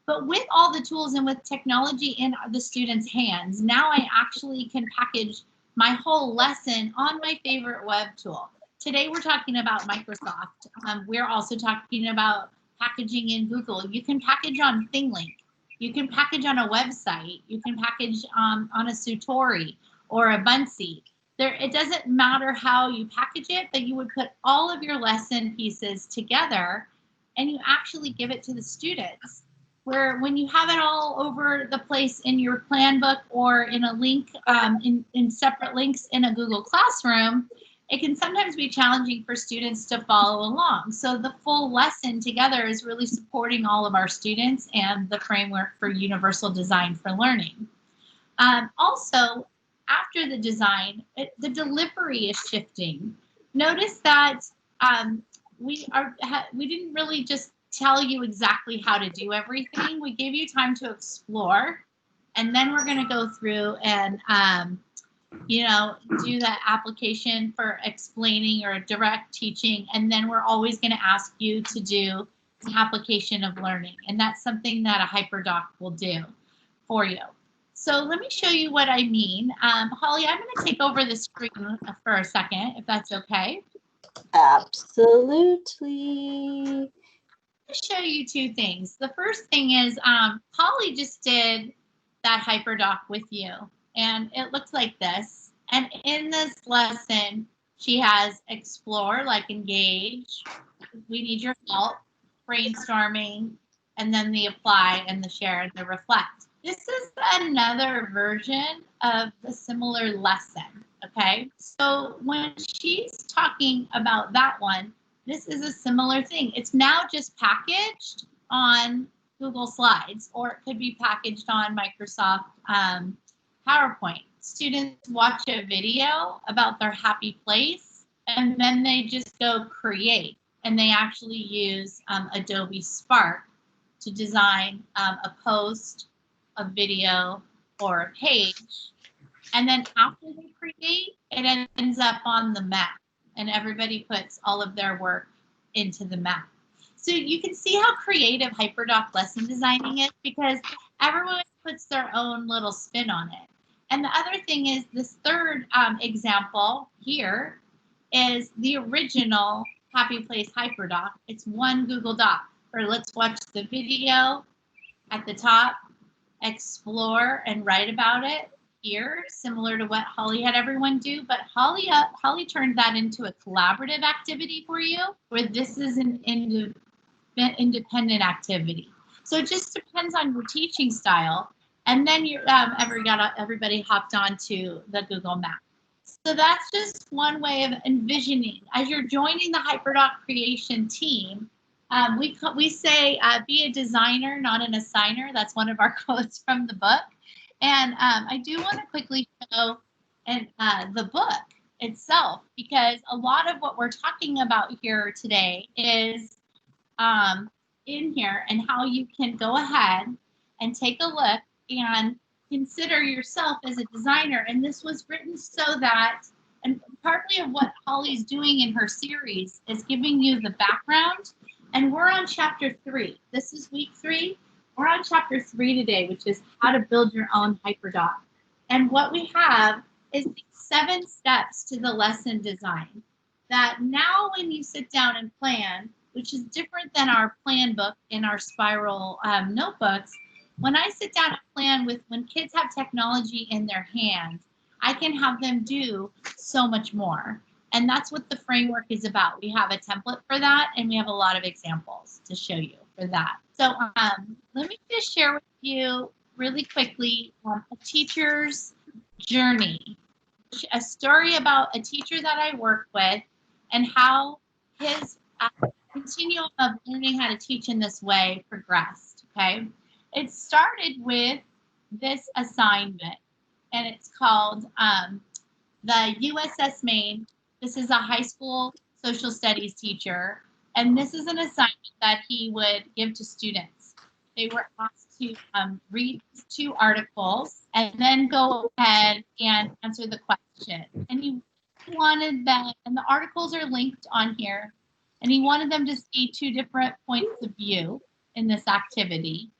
But with all the tools and with technology in the students' hands, now I actually can package my whole lesson on my favorite web tool. Today we're talking about Microsoft. We're also talking about packaging in Google. You can package on ThingLink. You can package on a website. You can package on a Sutori or a Bunsy. It doesn't matter how you package it, but you would put all of your lesson pieces together and you actually give it to the students. Where when you have it all over the place in your plan book or in a link, in separate links in a Google Classroom, it can sometimes be challenging for students to follow along. So the full lesson together is really supporting all of our students and the framework for universal design for learning. Also, after the design, the delivery is shifting. Notice that we didn't really just tell you exactly how to do everything. We gave you time to explore, and then we're going to go through and do that application for explaining or direct teaching, and then we're always going to ask you to do an application of learning, and that's something that a HyperDoc will do for you. So let me show you what I mean. Holly, I'm going to take over the screen for a second, if that's okay. Absolutely. Show you two things. The first thing is Holly just did that HyperDoc with you, and it looks like this. And in this lesson, she has explore, like engage, we need your help, brainstorming, and then the apply and the share and the reflect. This is another version of the similar lesson, okay? So when she's talking about that one, this is a similar thing. It's now just packaged on Google Slides, or it could be packaged on Microsoft PowerPoint. Students watch a video about their happy place, and then they just go create. And they actually use Adobe Spark to design a post, a video, or a page. And then after they create, it ends up on the map, and everybody puts all of their work into the map. So you can see how creative HyperDoc lesson designing is, because everyone puts their own little spin on it. And the other thing is, this third example here is the original Happy Place HyperDoc. It's one Google Doc for let's watch the video at the top, explore and write about it here, similar to what Holly had everyone do. But Holly turned that into a collaborative activity for you, where this is an independent activity. So it just depends on your teaching style. And then everybody hopped onto the Google Map. So that's just one way of envisioning. As you're joining the HyperDoc creation team, we say be a designer, not an assigner. That's one of our quotes from the book. And I do want to quickly show the book itself, because a lot of what we're talking about here today is in here, and how you can go ahead and take a look and consider yourself as a designer. And this was written so that, and partly of what Holly's doing in her series is giving you the background. And we're on chapter 3. This is week 3. We're on chapter 3 today, which is how to build your own HyperDoc. And what we have is the 7 steps to the lesson design that now when you sit down and plan, which is different than our plan book in our spiral notebooks, when I sit down and plan when kids have technology in their hands, I can have them do so much more. And that's what the framework is about. We have a template for that, and we have a lot of examples to show you for that. So let me just share with you really quickly a teacher's journey, a story about a teacher that I work with and how his continuum of learning how to teach in this way progressed, okay? It started with this assignment, and it's called the USS Maine. This is a high school social studies teacher, and this is an assignment that he would give to students. They were asked to read 2 articles and then go ahead and answer the question. And he wanted them, and the articles are linked on here, and he wanted them to see 2 different points of view in this activity.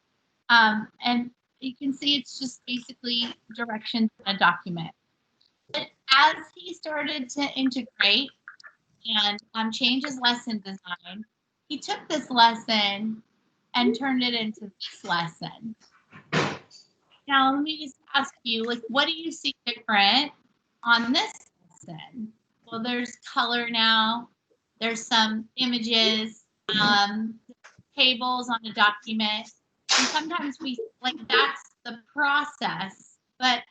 And you can see it's just basically directions in a document. But as he started to integrate and change his lesson design, he took this lesson and turned it into this lesson. Now, let me just ask you, like, what do you see different on this lesson? Well, there's color now. There's some images, tables on the document. And sometimes we, like, that's the process, but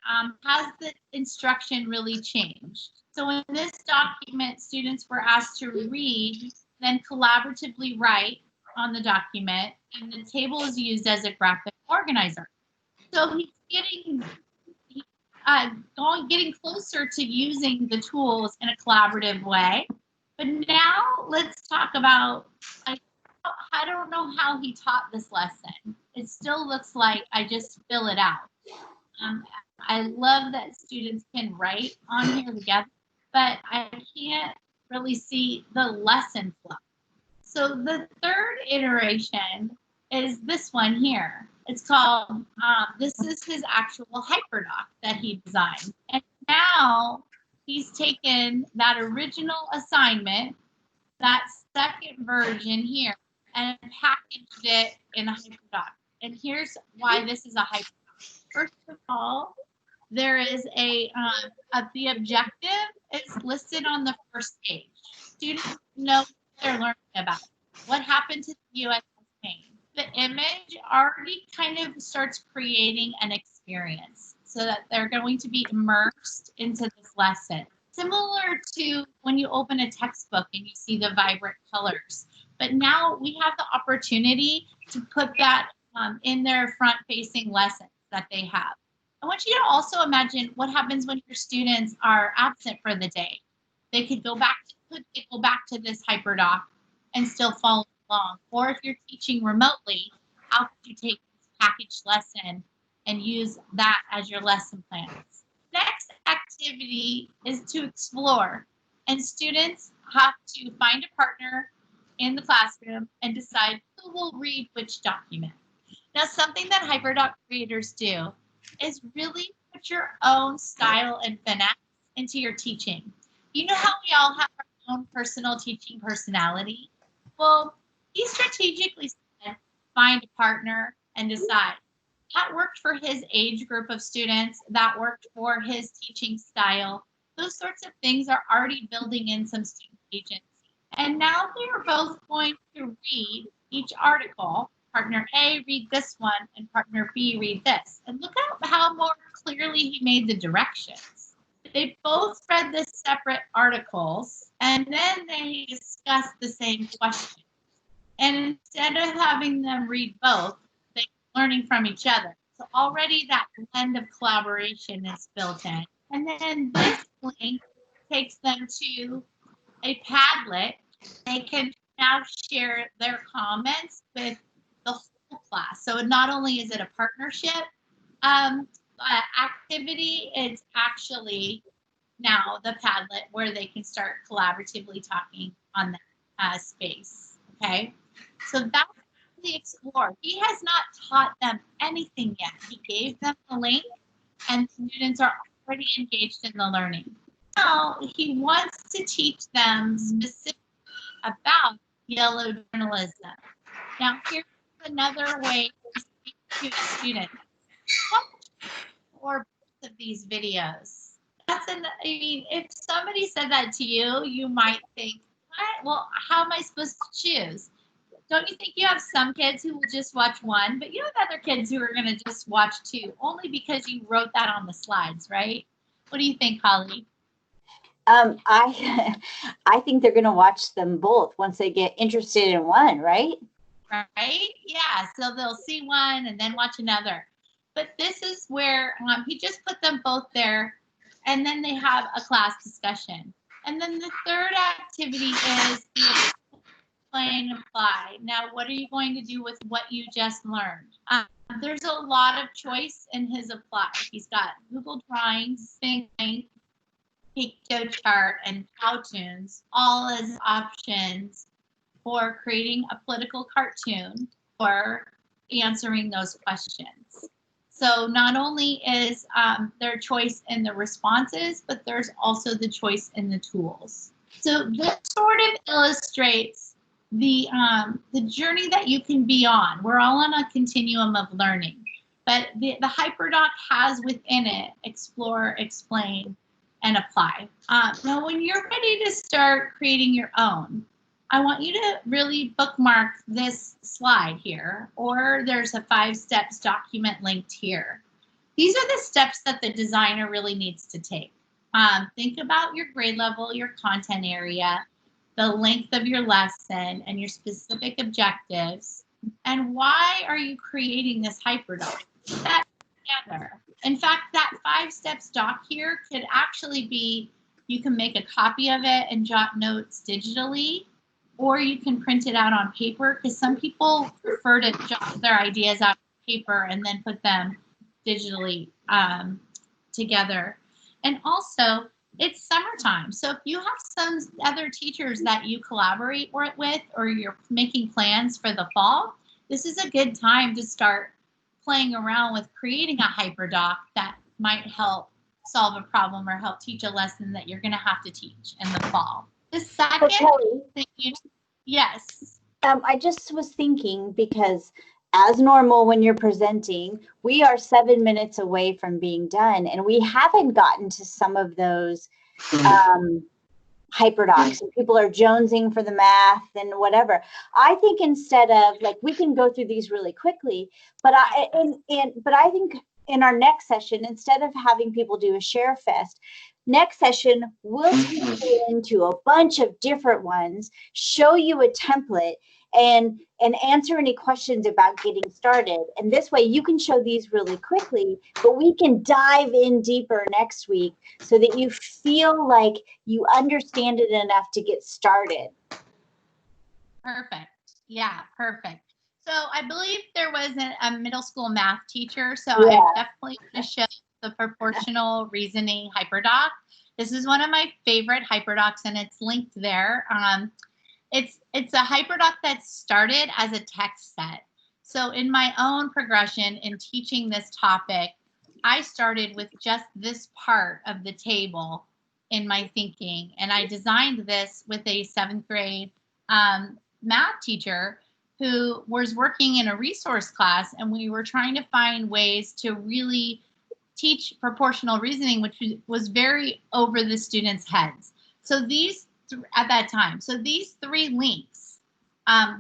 has the instruction really changed? So in this document, students were asked to read, then collaboratively write on the document, and the table is used as a graphic organizer. So he's getting closer to using the tools in a collaborative way. But now let's talk about, I don't know how he taught this lesson. It still looks like I just fill it out. I love that students can write on here together, but I can't really see the lesson flow. So the third iteration is this one here. It's called, this is his actual HyperDoc that he designed. And now he's taken that original assignment, that second version here, and packaged it in a HyperDoc. And here's why this is a HyperDoc. First of all, there is the objective is listed on the first page. Students know what they're learning about. What happened to the U.S. campaign? The image already kind of starts creating an experience so that they're going to be immersed into this lesson. Similar to when you open a textbook and you see the vibrant colors. But now we have the opportunity to put that in their front-facing lessons that they have. I want you to also imagine what happens when your students are absent for the day. They could go back to this HyperDoc and still follow along. Or if you're teaching remotely, how could you take this packaged lesson and use that as your lesson plans? Next activity is to explore, and students have to find a partner in the classroom and decide who will read which document. Now, something that HyperDoc creators do is really put your own style and finesse into your teaching. You know how we all have our own personal teaching personality? Well, he strategically said, find a partner and decide. That worked for his age group of students. That worked for his teaching style. Those sorts of things are already building in some student agency. And now they are both going to read each article. Partner A, read this one, and partner B, read this. And look at how more clearly he made the directions. They both read the separate articles, and then they discussed the same question. And instead of having them read both, they're learning from each other. So already that blend of collaboration is built in. And then this link takes them to a Padlet. They can now share their comments with the whole class. So not only is it a partnership activity, it's actually now the Padlet where they can start collaboratively talking on that space. Okay, so that's the Explore. He has not taught them anything yet. He gave them the link, and students are already engaged in the learning. Now he wants to teach them specifically about yellow journalism. Now here's another way to speak to a student. Or both of these videos. If somebody said that to you, you might think, what? Well, how am I supposed to choose? Don't you think you have some kids who will just watch one, but you have other kids who are going to just watch two, only because you wrote that on the slides, right? What do you think, Holly? I think they're going to watch them both once they get interested in one, right? Right? Yeah. So they'll see one and then watch another. But this is where he just put them both there, and then they have a class discussion. And then the third activity is the explain and apply. Now, what are you going to do with what you just learned? There's a lot of choice in his apply. He's got Google Drawings, Think, Chart, and Powtoons, all as options for creating a political cartoon or answering those questions. So not only is there choice in the responses, but there's also the choice in the tools. So this sort of illustrates the journey that you can be on. We're all on a continuum of learning. But the HyperDoc has within it explore, explain, and apply. Now, when you're ready to start creating your own, I want you to really bookmark this slide here, or there's a 5 steps document linked here. These are the steps that the designer really needs to take. Think about your grade level, your content area, the length of your lesson, and your specific objectives. And why are you creating this HyperDoc? That together. In fact, that 5 steps doc here could actually be, you can make a copy of it and jot notes digitally, or you can print it out on paper, because some people prefer to jot their ideas out on paper and then put them digitally together. And also, it's summertime. So if you have some other teachers that you collaborate with, or you're making plans for the fall, this is a good time to start playing around with creating a HyperDoc that might help solve a problem or help teach a lesson that you're going to have to teach in the fall. The second thing yes. I just was thinking, because as normal when you're presenting, we are 7 minutes away from being done, and we haven't gotten to some of those HyperDocs, and people are jonesing for the math and whatever. I think instead of, like, we can go through these really quickly, but I think in our next session, instead of having people do a share fest, next session we'll take you into a bunch of different ones, show you a template, and answer any questions about getting started. And this way you can show these really quickly, but we can dive in deeper next week so that you feel like you understand it enough to get started. Perfect. Yeah, perfect. So I believe there was a middle school math teacher. So Yeah. I definitely want to show the proportional reasoning HyperDoc. This is one of my favorite HyperDocs, and it's linked there. It's a HyperDoc that started as a text set. So in my own progression in teaching this topic, I started with just this part of the table in my thinking, and I designed this with a 7th grade math teacher who was working in a resource class, and we were trying to find ways to really teach proportional reasoning, which was very over the students' heads. So these, at that time, so these 3 links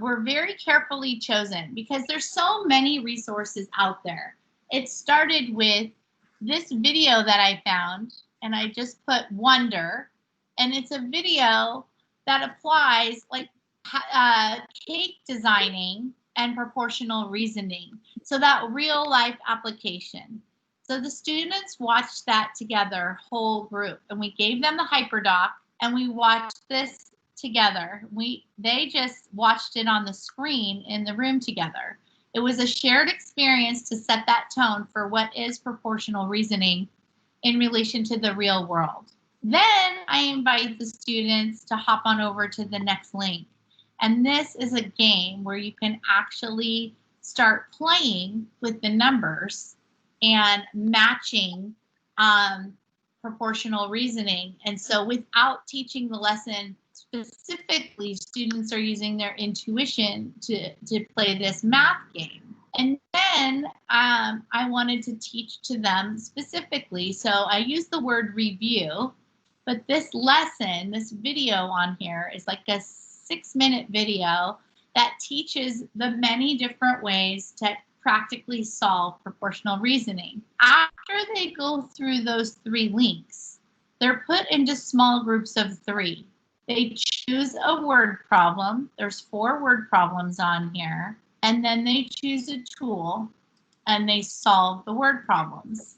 were very carefully chosen because there's so many resources out there. It started with this video that I found, and I just put wonder, and it's a video that applies like cake designing and proportional reasoning. So that real life application. So the students watched that together, whole group, and we gave them the HyperDoc, and we watched this together. They just watched it on the screen in the room together. It was a shared experience to set that tone for what is proportional reasoning in relation to the real world. Then I invite the students to hop on over to the next link. And this is a game where you can actually start playing with the numbers and matching proportional reasoning. And so without teaching the lesson specifically, students are using their intuition to play this math game. And then I wanted to teach to them specifically. So I used the word review, but this lesson, this video on here is like a 6-minute video that teaches the many different ways to practically solve proportional reasoning. After they go through those 3 links, they're put into small groups of 3. They choose a word problem. There's 4 word problems on here. And then they choose a tool and they solve the word problems.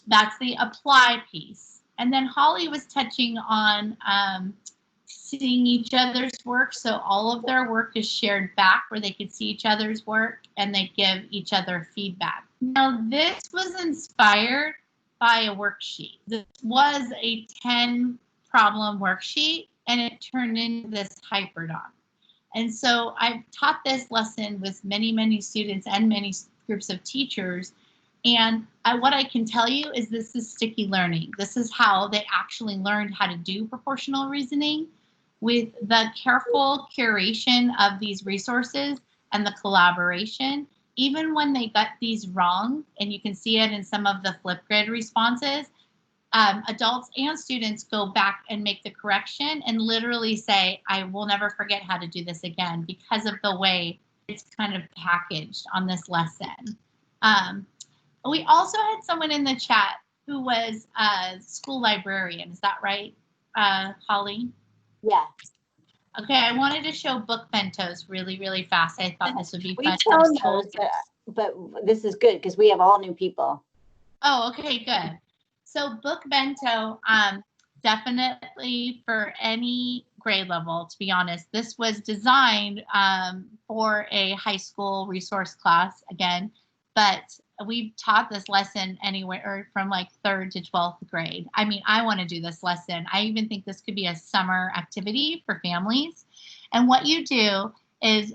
That's the apply piece. And then Holly was touching on seeing each other's work. So all of their work is shared back where they could see each other's work and they give each other feedback. Now, this was inspired by a worksheet. This was a 10-problem worksheet, and it turned into this HyperDoc. And so I've taught this lesson with many, many students and many groups of teachers. And what I can tell you is this is sticky learning. This is how they actually learned how to do proportional reasoning, with the careful curation of these resources and the collaboration. even when they got these wrong, and you can see it in some of the Flipgrid responses, adults and students go back and make the correction and literally say, I will never forget how to do this again, because of the way it's kind of packaged on this lesson. We also had someone in the chat who was a school librarian. Is that right, Holly? Yeah. Okay, I wanted to show book bentos really, really fast. I thought this would be fun. We've shown those, but this is good because we have all new people. Oh, okay, good. So book bento, definitely for any grade level, to be honest. This was designed for a high school resource class, again, but we've taught this lesson anywhere from like 3rd to 12th grade. I mean, I want to do this lesson. I even think this could be a summer activity for families. And what you do is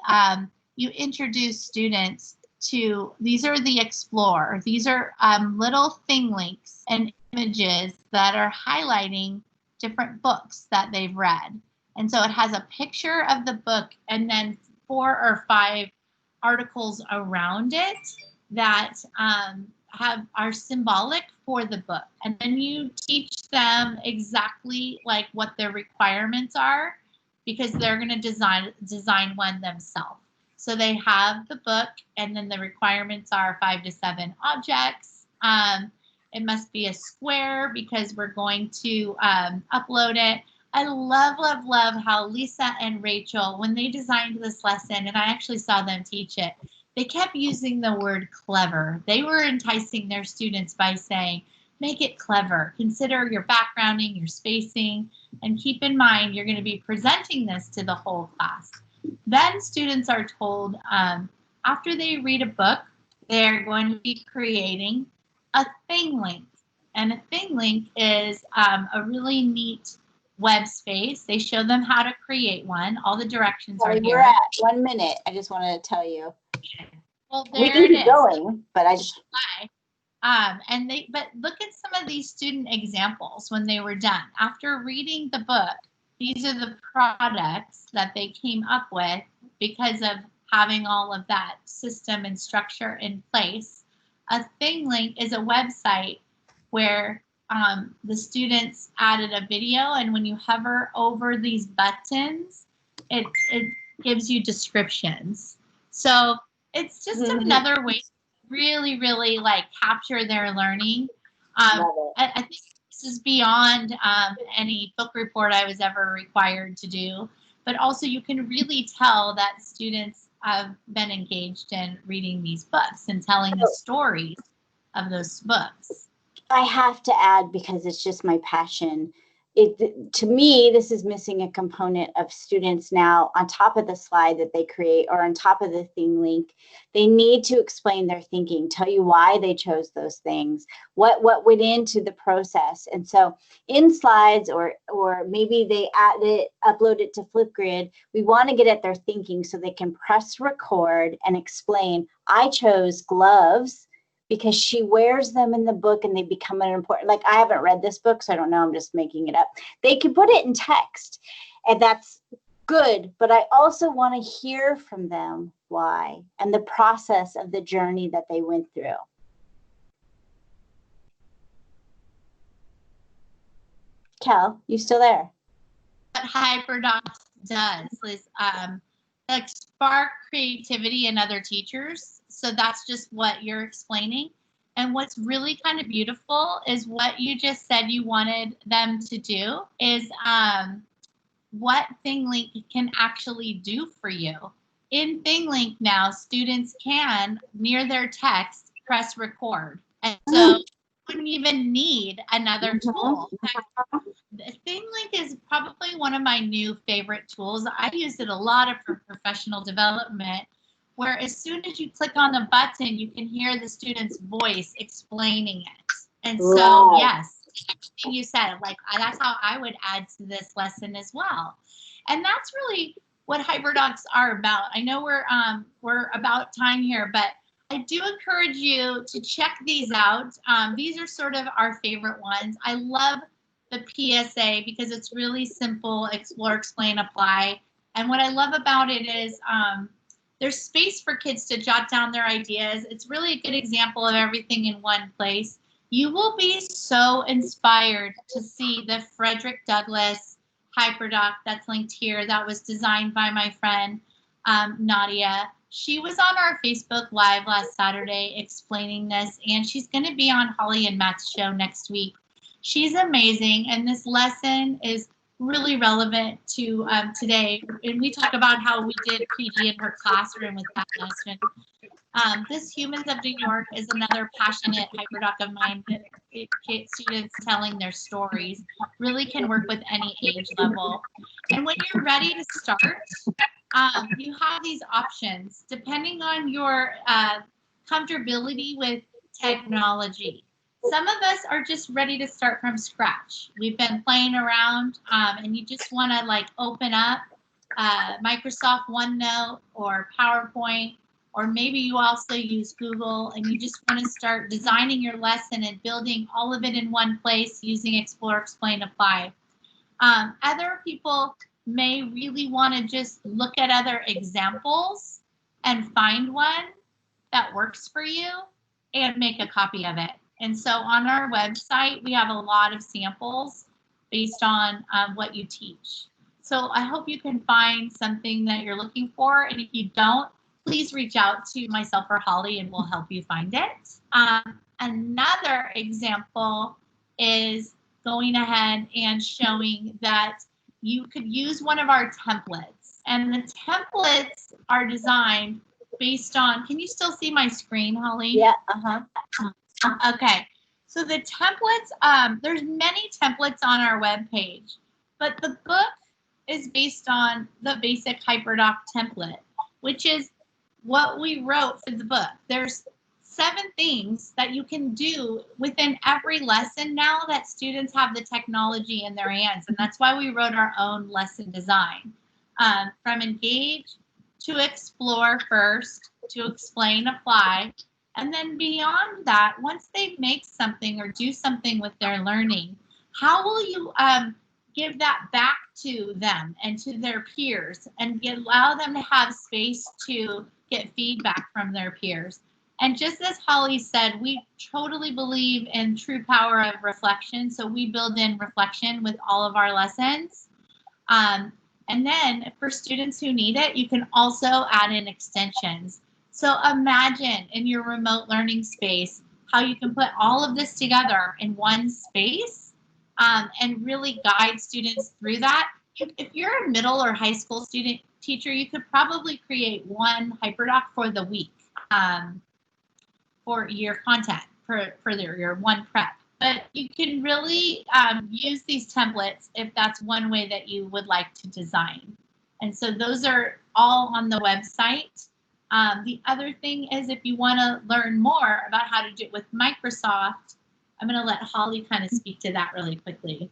you introduce students to, these are the Explore. These are little thing links and images that are highlighting different books that they've read. And so it has a picture of the book and then 4 or 5 articles around it that are symbolic for the book. And then you teach them exactly like what their requirements are, because they're going to design one themselves. So they have the book, and then the requirements are 5 to 7 objects. It must be a square because we're going to upload it. I love, love, love how Lisa and Rachel, when they designed this lesson, and I actually saw them teach it, they kept using the word clever. They were enticing their students by saying, make it clever. Consider your backgrounding, your spacing, and keep in mind you're going to be presenting this to the whole class. Then students are told after they read a book, they're going to be creating a thing link. And a thing link is a really neat web space. They show them how to create one. All the directions are here. We're at 1 minute. I just wanted to tell you. Well, we there can it keep is. Going, but I just. But look at some of these student examples when they were done. After reading the book, these are the products that they came up with because of having all of that system and structure in place. A thing link is a website where the students added a video, and when you hover over these buttons, it gives you descriptions. So it's just another way to really, really like capture their learning. I think this is beyond any book report I was ever required to do, but also you can really tell that students have been engaged in reading these books and telling the stories of those books. I have to add, because it's just my passion. To me, this is missing a component of students now on top of the slide that they create or on top of the thing link. They need to explain their thinking, tell you why they chose those things, what went into the process. And so in slides or maybe they upload it to Flipgrid, we want to get at their thinking so they can press record and explain, I chose gloves because she wears them in the book and they become an important, like I haven't read this book, so I don't know, I'm just making it up. They can put it in text and that's good, but I also want to hear from them why and the process of the journey that they went through. Cal, you still there? What HyperDoc does is like spark creativity in other teachers. So that's just what you're explaining. And what's really kind of beautiful is what you just said you wanted them to do is what ThingLink can actually do for you. In ThingLink now, students can, near their text, press record. And so you wouldn't even need another tool. ThingLink is probably one of my new favorite tools. I use it a lot for professional development, where as soon as you click on the button, you can hear the student's voice explaining it. And so, yes, everything you said, like that's how I would add to this lesson as well. And that's really what HyperDocs are about. I know we're about time here, but I do encourage you to check these out. These are sort of our favorite ones. I love the PSA because it's really simple, explore, explain, apply. And what I love about it is There's space for kids to jot down their ideas. It's really a good example of everything in one place. You will be so inspired to see the Frederick Douglass HyperDoc that's linked here. That was designed by my friend, Nadia. She was on our Facebook Live last Saturday explaining this, and she's going to be on Holly and Matt's show next week. She's amazing, and this lesson is really relevant to today. And we talk about how we did PG in her classroom with that lesson. This Humans of New York is another passionate HyperDoc of mine that students telling their stories really can work with any age level. And when you're ready to start, you have these options depending on your comfortability with technology. Some of us are just ready to start from scratch. We've been playing around and you just want to like open up Microsoft OneNote or PowerPoint, or maybe you also use Google and you just want to start designing your lesson and building all of it in one place using Explore, Explain, Apply. Other people may really want to just look at other examples and find one that works for you and make a copy of it. And so on our website, we have a lot of samples based on what you teach. So I hope you can find something that you're looking for. And if you don't, please reach out to myself or Holly and we'll help you find it. Another example is going ahead and showing that you could use one of our templates. And the templates are designed based on, can you still see my screen, Holly? Yeah, Okay, so the templates, there's many templates on our webpage, but the book is based on the basic HyperDoc template, which is what we wrote for the book. There's 7 things that you can do within every lesson now that students have the technology in their hands, and that's why we wrote our own lesson design. From engage to explore first, to explain, apply, and then beyond that, once they make something or do something with their learning, how will you give that back to them and to their peers and allow them to have space to get feedback from their peers? And just as Holly said, we totally believe in true power of reflection. So we build in reflection with all of our lessons. And then for students who need it, you can also add in extensions. So imagine in your remote learning space how you can put all of this together in one space and really guide students through that. If you're a middle or high school student teacher, you could probably create one HyperDoc for the week for your content, for your one prep. But you can really use these templates if that's one way that you would like to design. And so those are all on the website. The other thing is if you want to learn more about how to do it with Microsoft, I'm going to let Holly kind of speak to that really quickly.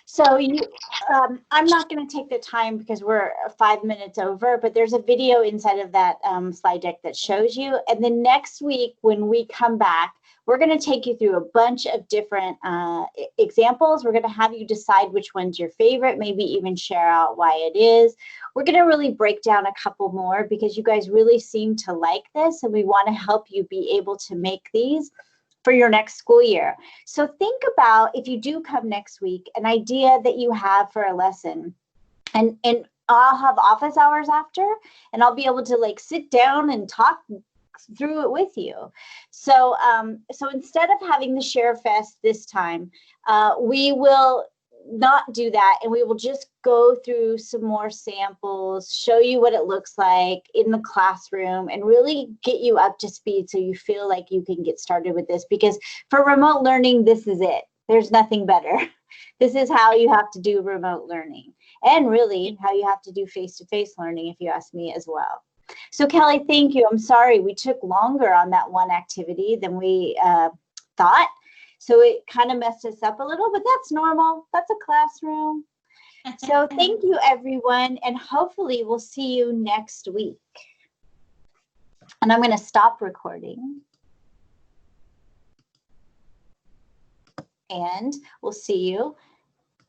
So I'm not going to take the time because we're 5 minutes over, but there's a video inside of that slide deck that shows you. And then next week, when we come back, we're going to take you through a bunch of different examples. We're going to have you decide which one's your favorite, maybe even share out why it is. We're going to really break down a couple more because you guys really seem to like this, and we want to help you be able to make these for your next school year. So think about, if you do come next week, an idea that you have for a lesson, and I'll have office hours after, and I'll be able to like sit down and talk through it with you. So so instead of having the Share Fest this time, we will not do that, and we will just go through some more samples, show you what it looks like in the classroom, and really get you up to speed so you feel like you can get started with this. Because for remote learning, this is it. There's nothing better. This is how you have to do remote learning, and really how you have to do face-to-face learning, if you ask me as well. So Kelly, thank you. I'm sorry we took longer on that one activity than we thought. So it kind of messed us up a little, but that's normal. That's a classroom. So thank you, everyone. And hopefully we'll see you next week. And I'm going to stop recording. And we'll see you